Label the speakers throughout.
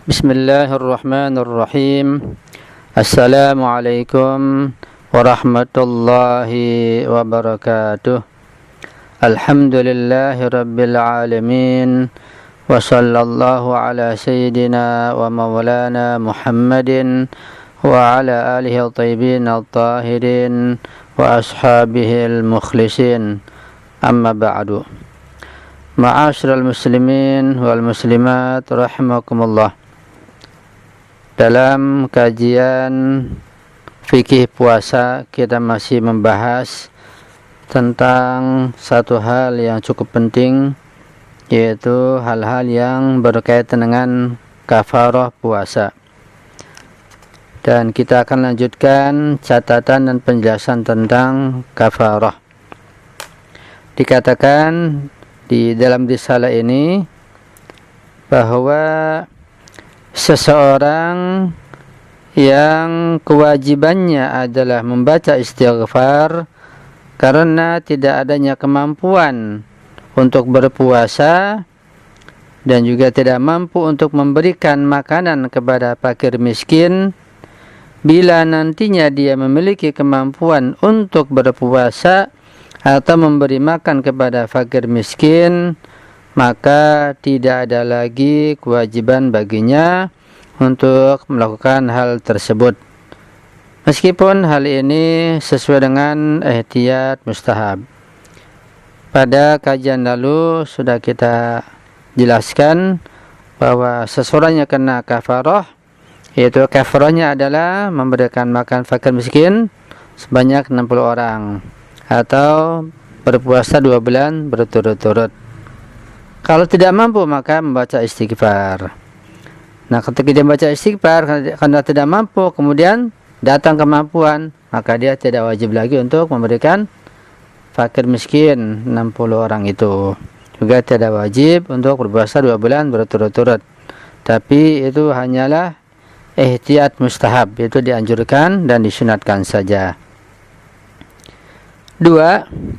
Speaker 1: Bismillahirrahmanirrahim. Assalamualaikum warahmatullahi wabarakatuh. Alhamdulillahi rabbil alamin. Wa sallallahu ala sayyidina wa maulana Muhammadin wa ala alihi al-tayyibin al-tahirin wa ashabihi al-mukhlisin. Amma ba'du. Ma'asyiral muslimin wal muslimat rahimakumullah. Dalam kajian fikih puasa kita masih membahas tentang satu hal yang cukup penting, yaitu hal-hal yang berkaitan dengan kafarah puasa. Dan kita akan lanjutkan catatan dan penjelasan tentang kafarah. Dikatakan di dalam risalah ini bahwa seseorang yang kewajibannya adalah membaca istighfar karena tidak adanya kemampuan untuk berpuasa dan juga tidak mampu untuk memberikan makanan kepada fakir miskin, bila nantinya dia memiliki kemampuan untuk berpuasa atau memberi makan kepada fakir miskin, maka tidak ada lagi kewajiban baginya untuk melakukan hal tersebut. Meskipun hal ini sesuai dengan ihtiyat mustahab. Pada kajian lalu sudah kita jelaskan bahwa seseorang yang kena kafarah, yaitu kafarahnya adalah memberikan makan fakir miskin sebanyak 60 orang atau berpuasa 2 bulan berturut-turut. Kalau tidak mampu maka membaca istighfar. Nah, ketika dia membaca istighfar karena tidak mampu, kemudian datang kemampuan, maka dia tidak wajib lagi untuk memberikan fakir miskin 60 orang itu. Juga tidak wajib untuk berpuasa 2 bulan berturut-turut. Tapi itu hanyalah ihtiyat mustahab, itu dianjurkan dan disunatkan saja. 2.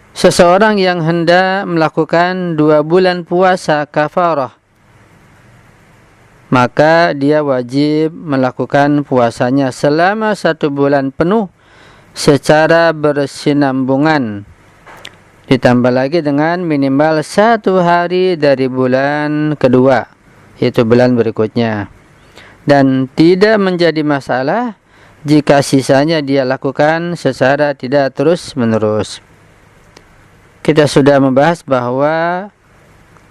Speaker 1: Seseorang yang hendak melakukan 2 bulan puasa kafarah, maka dia wajib melakukan puasanya selama 1 bulan penuh secara bersinambungan, ditambah lagi dengan minimal 1 hari dari bulan kedua, yaitu bulan berikutnya, dan tidak menjadi masalah jika sisanya dia lakukan secara tidak terus menerus. Kita sudah membahas bahwa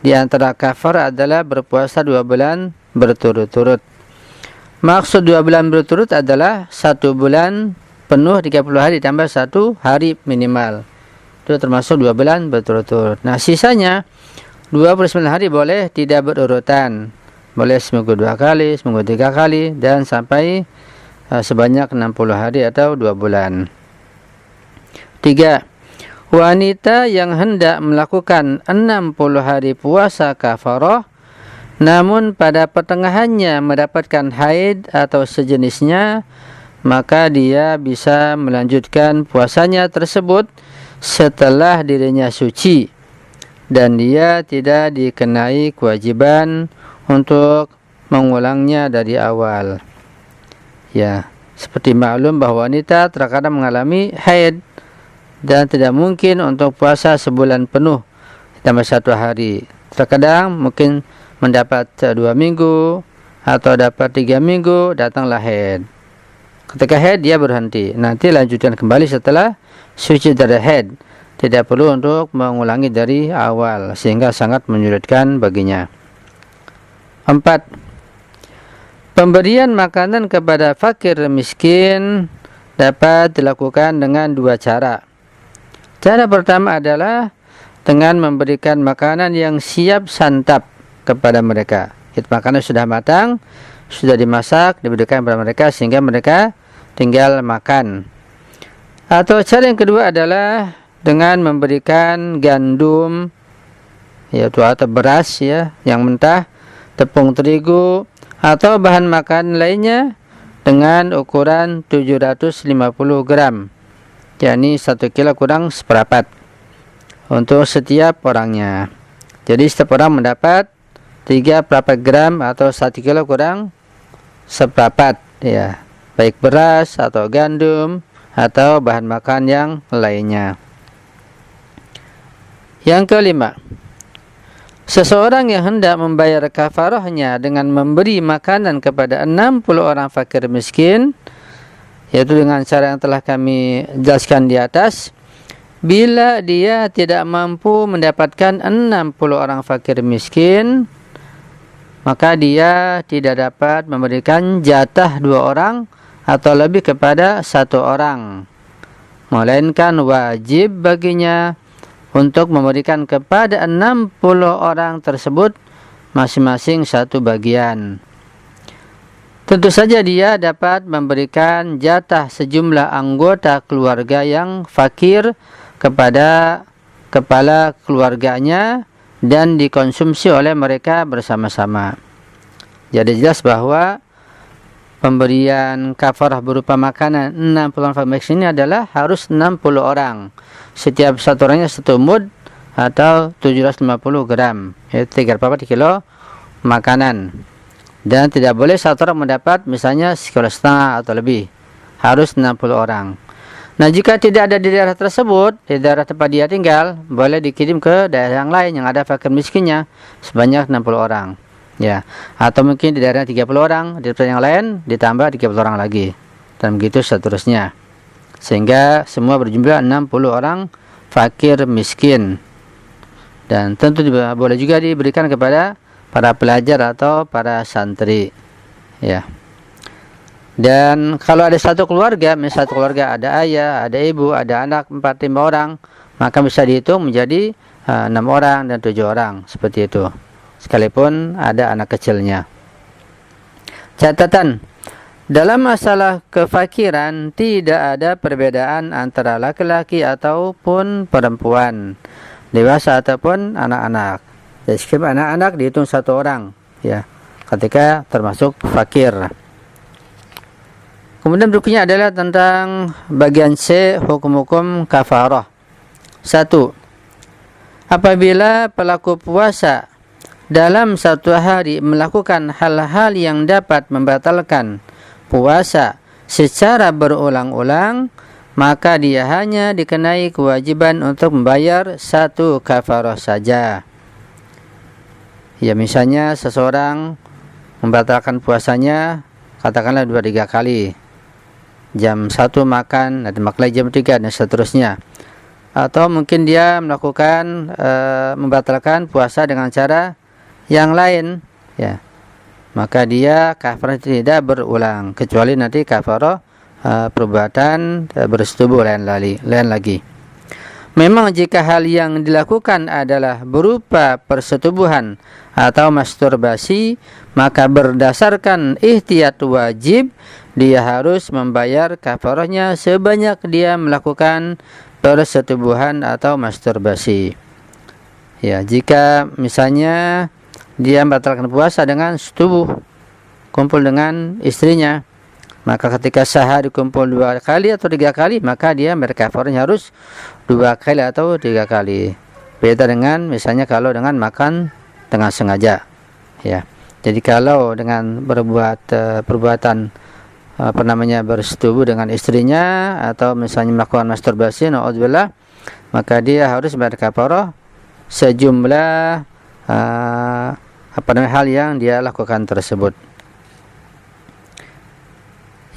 Speaker 1: di antara kafar adalah berpuasa 2 bulan berturut-turut. Maksud 2 bulan berturut adalah 1 bulan penuh 30 hari tambah 1 hari minimal. Itu termasuk 2 bulan berturut-turut. Nah, sisanya 29 hari boleh tidak berurutan. Boleh seminggu 2 kali, seminggu 3 kali, dan sampai sebanyak 60 hari atau 2 bulan. 3. Wanita yang hendak melakukan 60 hari puasa kafarah, namun pada pertengahannya mendapatkan haid atau sejenisnya, maka dia bisa melanjutkan puasanya tersebut setelah dirinya suci, dan dia tidak dikenai kewajiban untuk mengulangnya dari awal. Ya, seperti maklum bahwa wanita terkadang mengalami haid dan tidak mungkin untuk puasa sebulan penuh tambah 1 hari. Terkadang mungkin mendapat 2 minggu atau dapat 3 minggu, datanglah haid. Ketika haid dia berhenti, nanti lanjutkan kembali setelah suci dari haid. Tidak perlu untuk mengulangi dari awal, sehingga sangat menyulitkan baginya. 4. Pemberian makanan kepada fakir miskin dapat dilakukan dengan 2 cara. Cara pertama adalah dengan memberikan makanan yang siap santap kepada mereka. Itu makanan sudah matang, sudah dimasak, diberikan kepada mereka sehingga mereka tinggal makan. Atau cara yang kedua adalah dengan memberikan gandum, yaitu atau beras ya, yang mentah, tepung terigu, atau bahan makan lainnya dengan ukuran 750 gram. yakni 1 kilo kurang seperempat untuk setiap orangnya. Jadi setiap orang mendapat 3 gram atau 1 kilo kurang seperempat, ya, baik beras atau gandum atau bahan makan yang lainnya. Yang kelima, seseorang yang hendak membayar kafarahnya dengan memberi makanan kepada 60 orang fakir miskin, yaitu dengan cara yang telah kami jelaskan di atas. Bila dia tidak mampu mendapatkan 60 orang fakir miskin, maka dia tidak dapat memberikan jatah 2 orang atau lebih kepada 1 orang, melainkan wajib baginya untuk memberikan kepada 60 orang tersebut masing-masing 1 bagian. Tentu saja dia dapat memberikan jatah sejumlah anggota keluarga yang fakir kepada kepala keluarganya dan dikonsumsi oleh mereka bersama-sama. Jadi jelas bahwa pemberian kafarah berupa makanan 60 orang fakir miskin ini adalah harus 60 orang. Setiap satu orangnya 1 mud atau 750 gram, yaitu 3/4 kilo makanan. Dan tidak boleh satu orang mendapat misalnya 1,5 kilo atau lebih. Harus 60 orang. Nah, jika tidak ada di daerah tersebut, di daerah tempat dia tinggal, boleh dikirim ke daerah yang lain yang ada fakir miskinnya sebanyak 60 orang. Ya, atau mungkin di daerah 30 orang, di tempat yang lain ditambah 30 orang lagi. Dan begitu seterusnya. Sehingga semua berjumlah 60 orang fakir miskin. Dan tentu boleh juga diberikan kepada para pelajar atau para santri. Ya. Dan kalau ada satu keluarga, misalnya satu keluarga ada ayah, ada ibu, ada anak 4-5 orang, maka bisa dihitung menjadi 6 orang dan 7 orang, seperti itu. Sekalipun ada anak kecilnya. Catatan, dalam masalah kefakiran tidak ada perbedaan antara laki-laki ataupun perempuan, dewasa ataupun anak-anak. Jadi anak-anak dihitung 1 orang, ya, ketika termasuk fakir. Kemudian berikutnya adalah tentang bagian C, hukum-hukum kafarah. 1. Apabila pelaku puasa dalam 1 hari melakukan hal-hal yang dapat membatalkan puasa secara berulang-ulang, maka dia hanya dikenai kewajiban untuk membayar 1 kafarah saja. Ya, misalnya seseorang membatalkan puasanya katakanlah 2-3 kali. Jam 1 makan, nanti makan lagi jam 3 dan seterusnya. Atau mungkin dia melakukan membatalkan puasa dengan cara yang lain, ya, maka dia kafarah tidak berulang, kecuali nanti kafarah perbuatan bersetubuh lain lagi. Memang jika hal yang dilakukan adalah berupa persetubuhan atau masturbasi, maka berdasarkan ihtiyat wajib dia harus membayar kafarahnya sebanyak dia melakukan persetubuhan atau masturbasi. Ya, jika misalnya dia membatalkan puasa dengan setubuh, kumpul dengan istrinya, maka ketika sehari kumpul 2 kali atau 3 kali, maka dia berkafarahnya harus 2 kali atau 3 kali. Beda dengan misalnya kalau dengan makan dengan sengaja, ya. Jadi kalau dengan berbuat perbuatan bersetubuh dengan istrinya atau misalnya melakukan masturbasi, naudzubillah, maka dia harus berkafarah sejumlah hal yang dia lakukan tersebut.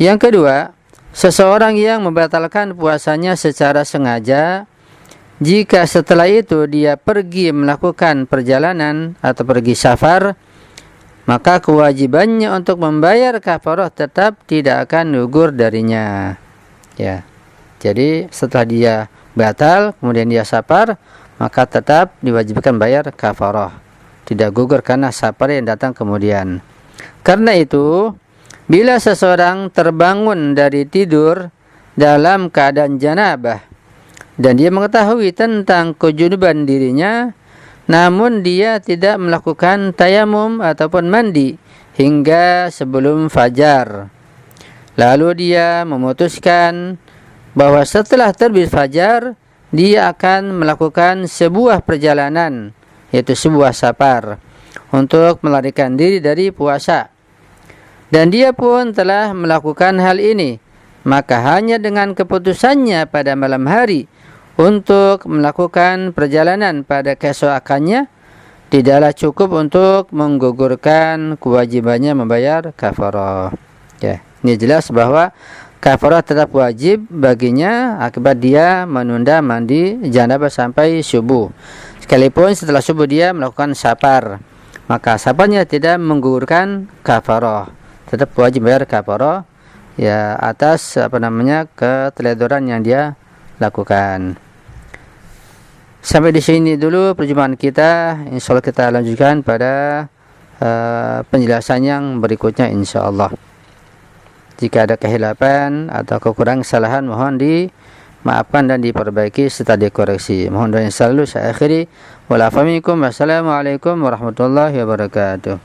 Speaker 1: Yang kedua, seseorang yang membatalkan puasanya secara sengaja, jika setelah itu dia pergi melakukan perjalanan atau pergi safar, maka kewajibannya untuk membayar kafarah tetap tidak akan gugur darinya. Ya. Jadi setelah dia batal, kemudian dia safar, maka tetap diwajibkan bayar kafarah. Tidak gugur karena safar yang datang kemudian. Karena itu, bila seseorang terbangun dari tidur dalam keadaan janabah dan dia mengetahui tentang kejunuban dirinya, namun dia tidak melakukan tayamum ataupun mandi hingga sebelum fajar, lalu dia memutuskan bahwa setelah terbit fajar dia akan melakukan sebuah perjalanan, yaitu sebuah safar, untuk melarikan diri dari puasa. Dan dia pun telah melakukan hal ini, maka hanya dengan keputusannya pada malam hari untuk melakukan perjalanan pada keesokannya tidaklah cukup untuk menggugurkan kewajibannya membayar kafarah. Ya, ini jelas bahwa kafarah tetap wajib baginya akibat dia menunda mandi janabah sampai subuh. Sekalipun setelah subuh dia melakukan safar, maka safarnya tidak menggugurkan kafarah. Tetap wajib bayar kafarah ya atas keteledoran yang dia lakukan. Sampai di sini dulu perjumpaan kita. Insyaallah kita lanjutkan pada penjelasan yang berikutnya insyaallah. Jika ada kehilapan atau kekurangan kesalahan mohon dimaafkan dan diperbaiki serta dikoreksi. Mohon doa yang selalu saya akhiri. Wassalamualaikum warahmatullahi wabarakatuh.